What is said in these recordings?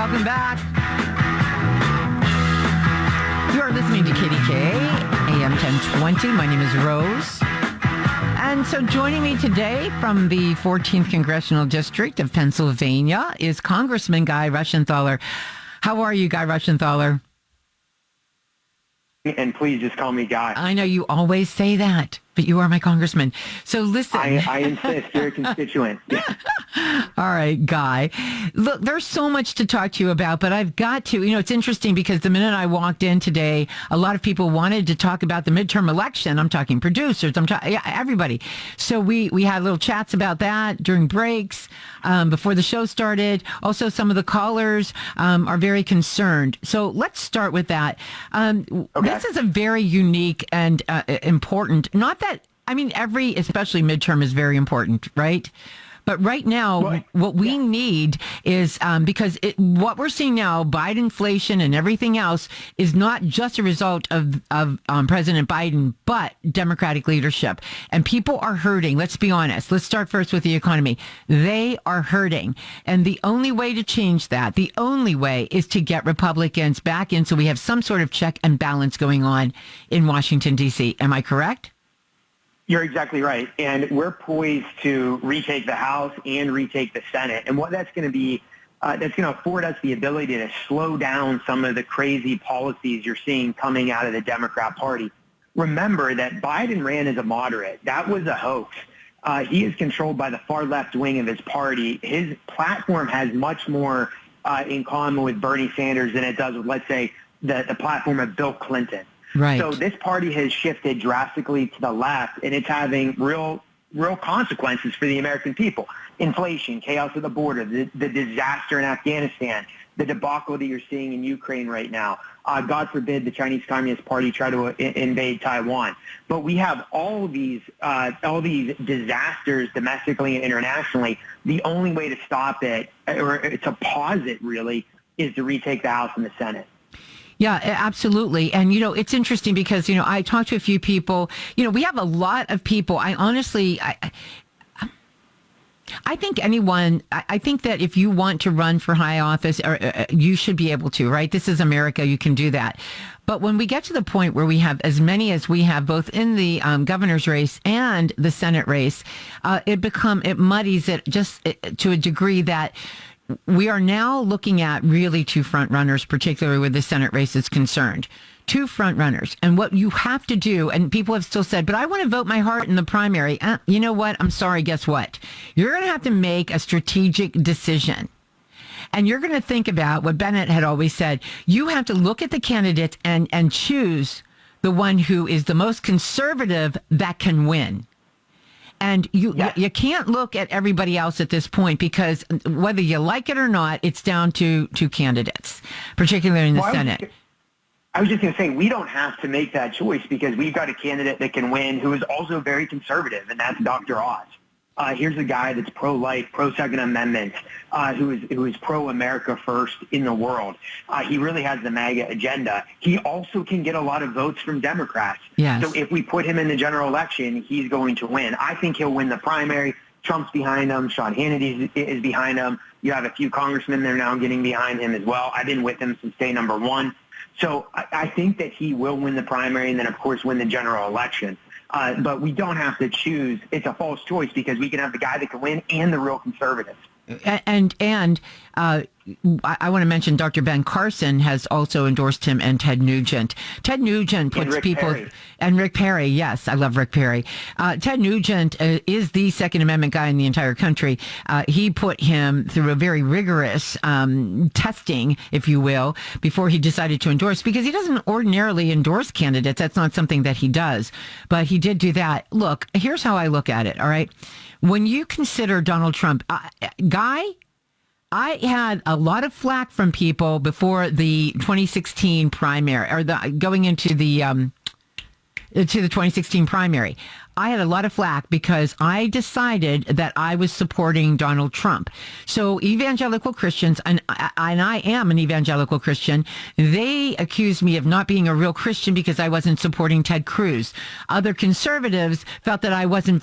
welcome back. You are listening to KDKA AM 1020. My name is Rose. And so joining me today from the 14th Congressional District of Pennsylvania is Congressman Guy Reschenthaler. How are you, Guy Reschenthaler? And please just call me Guy. I know you always say that, but you are my congressman. So listen. I insist. You're a constituent. All right, Guy. Look, there's so much to talk to you about, but I've got to, it's interesting because the minute I walked in today, a lot of people wanted to talk about the midterm election. I'm talking producers. I'm talking everybody. So we had little chats about that during breaks, before the show started. Also, some of the callers are very concerned. So let's start with that. Okay. This is a very unique and important, every, especially midterm is very important, right? But right now, what we need is, because what we're seeing now, Biden inflation and everything else is not just a result of President Biden, but Democratic leadership. And people are hurting. Let's be honest. Let's start first with the economy. They are hurting. And the only way to change that, the only way is to get Republicans back in so we have some sort of check and balance going on in Washington, D.C. Am I correct? You're exactly right. And we're poised to retake the House and retake the Senate. And what that's going to be, that's going to afford us the ability to slow down some of the crazy policies you're seeing coming out of the Democrat Party. Remember that Biden ran as a moderate. That was a hoax. He is controlled by the far left wing of his party. His platform has much more in common with Bernie Sanders than it does with, let's say, the platform of Bill Clinton. Right. So this party has shifted drastically to the left, and it's having real consequences for the American people. Inflation, chaos at the border, the disaster in Afghanistan, the debacle that you're seeing in Ukraine right now. God forbid the Chinese Communist Party try to invade Taiwan. But we have all these disasters domestically and internationally. The only way to stop it, or to pause it really, is to retake the House and the Senate. Yeah, absolutely. And, it's interesting because, I talked to a few people, we have a lot of people. I think I think that if you want to run for high office, you should be able to, right? This is America. You can do that. But when we get to the point where we have as many as we have, both in the governor's race and the Senate race, it muddies it just to a degree that we are now looking at really two front runners, particularly where the Senate race is concerned. Two front runners. And what you have to do, and people have still said, but I want to vote my heart in the primary. You know what? I'm sorry. Guess what? You're going to have to make a strategic decision. And you're going to think about what Bennett had always said. You have to look at the candidates and choose the one who is the most conservative that can win. And you can't look at everybody else at this point because whether you like it or not, it's down to two candidates, particularly in the Senate. I was just going to say, we don't have to make that choice because we've got a candidate that can win who is also very conservative, and that's Dr. Oz. Here's a guy that's pro-life, pro-Second Amendment, who is pro-America first in the world. He really has the MAGA agenda. He also can get a lot of votes from Democrats. Yes. So if we put him in the general election, he's going to win. I think he'll win the primary. Trump's behind him. Sean Hannity is behind him. You have a few congressmen that are now getting behind him as well. I've been with him since day number one. So I think that he will win the primary and then, of course, win the general election. But we don't have to choose. It's a false choice because we can have the guy that can win and the real conservatives. And I want to mention Dr. Ben Carson has also endorsed him, and Ted Nugent. Ted Nugent puts people... Perry. And Rick Perry, yes, I love Rick Perry. Ted Nugent is the Second Amendment guy in the entire country. He put him through a very rigorous testing, if you will, before he decided to endorse, because he doesn't ordinarily endorse candidates. That's not something that he does. But he did do that. Look, here's how I look at it, all right? When you consider Donald Trump, Guy, I had a lot of flack from people before the 2016 primary, or going into the 2016 primary. I had a lot of flack because I decided that I was supporting Donald Trump. So evangelical Christians, and I am an evangelical Christian, they accused me of not being a real Christian because I wasn't supporting Ted Cruz. Other conservatives felt that I wasn't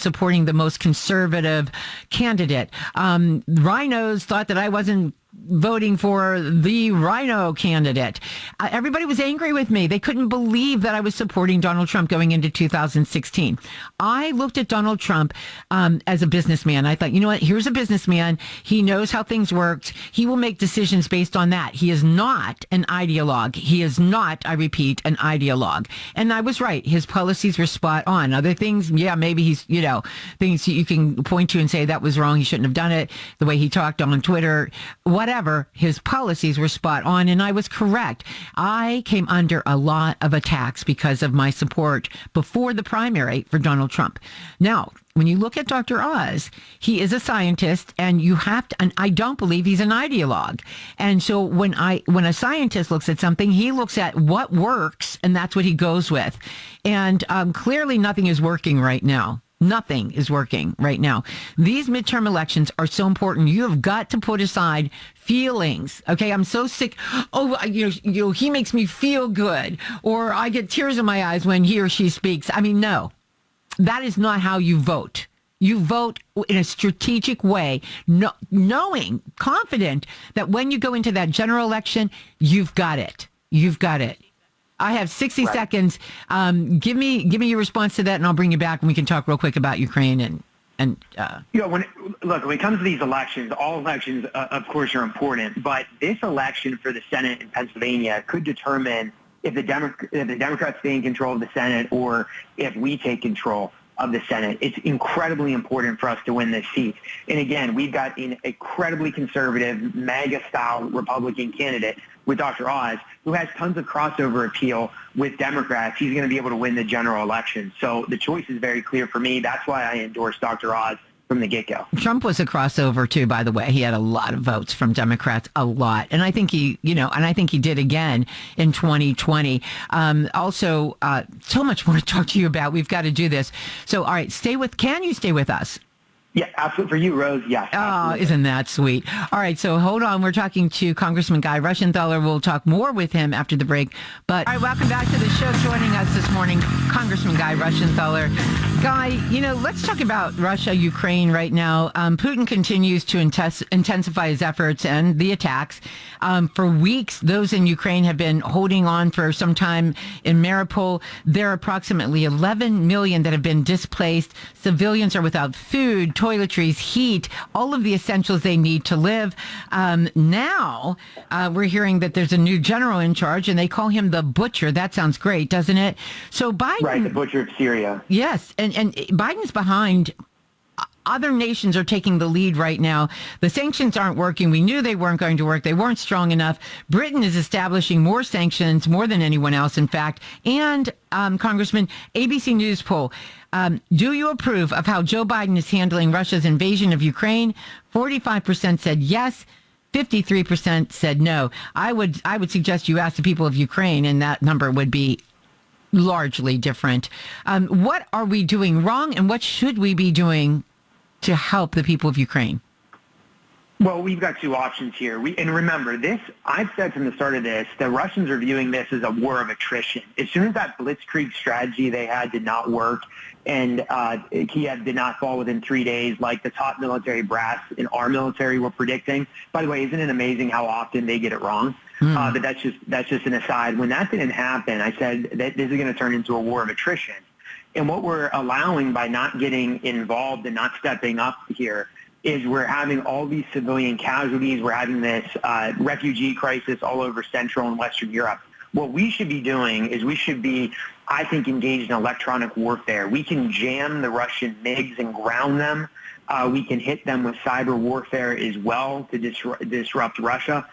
supporting the most conservative candidate. Rhinos thought that I wasn't voting for the Rhino candidate. Everybody was angry with me. They couldn't believe that I was supporting Donald Trump going into 2016. I looked at Donald Trump as a businessman. I thought, you know what? Here's a businessman. He knows how things worked. He will make decisions based on that. He is not an ideologue. He is not, I repeat, an ideologue. And I was right. His policies were spot on. Other things, yeah, maybe he's, things you can point to and say that was wrong. He shouldn't have done it. The way he talked on Twitter, whatever, his policies were spot on, and I was correct. I came under a lot of attacks because of my support before the primary for Donald Trump. Now, when you look at Dr. Oz, he is a scientist, and you have to, and I don't believe he's an ideologue. And so when a scientist looks at something, he looks at what works, and that's what he goes with. And clearly nothing is working right now. Nothing is working right now. These midterm elections are so important. You have got to put aside feelings. Okay, I'm so sick. Oh, he makes me feel good, or I get tears in my eyes when he or she speaks. I mean, no, that is not how you vote. You vote in a strategic way, knowing, confident that when you go into that general election, you've got it. You've got it. I have 60 seconds. Give me your response to that, and I'll bring you back, and we can talk real quick about Ukraine when it comes to these elections, all elections, of course, are important. But this election for the Senate in Pennsylvania could determine if the Democrats stay in control of the Senate or if we take control of the Senate. It's incredibly important for us to win this seat. And again, we've got an incredibly conservative, MAGA-style Republican candidate with Dr. Oz, who has tons of crossover appeal with Democrats. He's going to be able to win the general election. So the choice is very clear for me. That's why I endorse Dr. Oz from the get-go. Trump was a crossover too, by the way. He had a lot of votes from Democrats, a lot. And I think he did again in 2020. So much more to talk to you about. We've got to do this. So, all right, can you stay with us? Yeah, absolutely. For you, Rose, yes. Oh, isn't that sweet? All right, so hold on. We're talking to Congressman Guy Reschenthaler. We'll talk more with him after the break. But all right, welcome back to the show. Joining us this morning, Congressman Guy Reschenthaler. Guy, let's talk about Russia, Ukraine right now. Putin continues to intensify his efforts and the attacks. For weeks, those in Ukraine have been holding on for some time in Mariupol. There are approximately 11 million that have been displaced. Civilians are without food, toiletries, heat, all of the essentials they need to live. Now, we're hearing that there's a new general in charge, and they call him the Butcher. That sounds great, doesn't it? So Biden... Right, the Butcher of Syria. Yes, and Biden's behind... Other nations are taking the lead right now. The sanctions aren't working. We knew they weren't going to work. They weren't strong enough. Britain is establishing more sanctions, more than anyone else, in fact. And, Congressman, ABC News poll, do you approve of how Joe Biden is handling Russia's invasion of Ukraine? 45% said yes. 53% said no. I would suggest you ask the people of Ukraine, and that number would be largely different. What are we doing wrong, and what should we be doing to help the people of Ukraine? Well, we've got two options here. And remember, I've said from the start of this, the Russians are viewing this as a war of attrition. As soon as that blitzkrieg strategy they had did not work, and Kiev did not fall within 3 days like the top military brass in our military were predicting. By the way, isn't it amazing how often they get it wrong? But that's just an aside. When that didn't happen, I said that this is going to turn into a war of attrition. And what we're allowing by not getting involved and not stepping up here is we're having all these civilian casualties. We're having this refugee crisis all over Central and Western Europe. What we should be doing is we should be, I think, engaged in electronic warfare. We can jam the Russian MiGs and ground them. We can hit them with cyber warfare as well to disrupt Russia.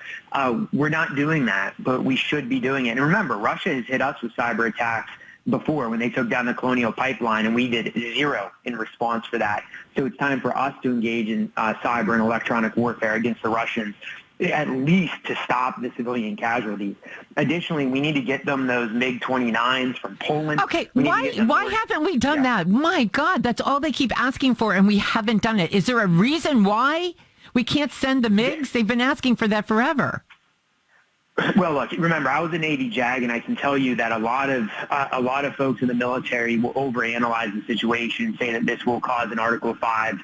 We're not doing that, but we should be doing it. And remember, Russia has hit us with cyber attacks before when they took down the Colonial Pipeline, and we did zero in response for that. So it's time for us to engage in cyber and electronic warfare against the Russians, at least to stop the civilian casualties. Additionally, we need to get them those MiG-29s from Poland. Okay, why haven't we done that? My God, that's all they keep asking for, and we haven't done it. Is there a reason why we can't send the MiGs? They've been asking for that forever. Well, look, remember, I was a Navy JAG, and I can tell you that a lot of folks in the military will overanalyze the situation, say that this will cause an Article 5.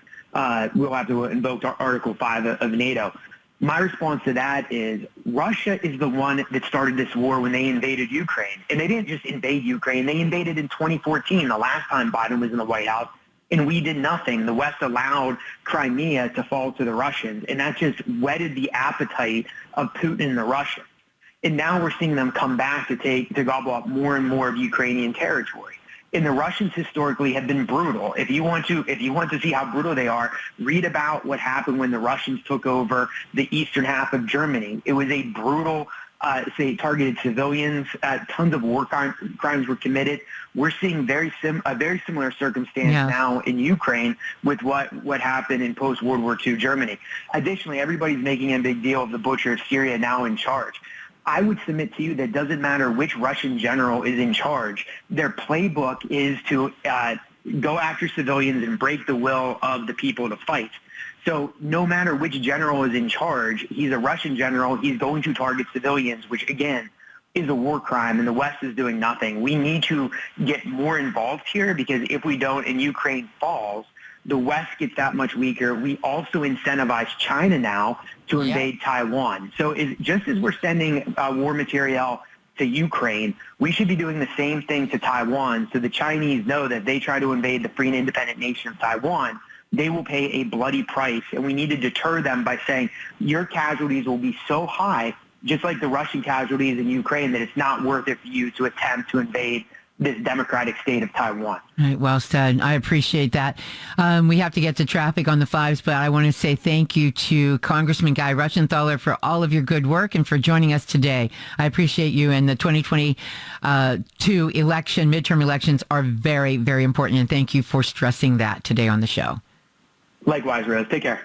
We'll have to invoke Article 5 of NATO. My response to that is Russia is the one that started this war when they invaded Ukraine. And they didn't just invade Ukraine. They invaded in 2014, the last time Biden was in the White House, and we did nothing. The West allowed Crimea to fall to the Russians, and that just whetted the appetite of Putin and the Russians. And now we're seeing them come back to gobble up more and more of Ukrainian territory. And the Russians historically have been brutal. If you want to see how brutal they are, read about what happened when the Russians took over the eastern half of Germany. It was a brutal, targeted civilians. Tons of war crimes were committed. We're seeing a very similar circumstance now in Ukraine with what happened in post-World War II Germany. Additionally, everybody's making a big deal of the butcher of Syria now in charge. I would submit to you that it doesn't matter which Russian general is in charge. Their playbook is to go after civilians and break the will of the people to fight. So no matter which general is in charge, he's a Russian general, he's going to target civilians, which, again, is a war crime, and the West is doing nothing. We need to get more involved here, because if we don't and Ukraine falls, the West gets that much weaker. We also incentivize China now to invade Taiwan. So just as we're sending war material to Ukraine, we should be doing the same thing to Taiwan, so the Chinese know that if they try to invade the free and independent nation of Taiwan, they will pay a bloody price, and we need to deter them by saying your casualties will be so high, just like the Russian casualties in Ukraine, that it's not worth it for you to attempt to invade this democratic state of Taiwan. Right, well said. I appreciate that. We have to get to traffic on the fives, but I want to say thank you to Congressman Guy Reschenthaler for all of your good work and for joining us today. I appreciate you. And the 2022 midterm elections are very, very important. And thank you for stressing that today on the show. Likewise, Rose. Take care.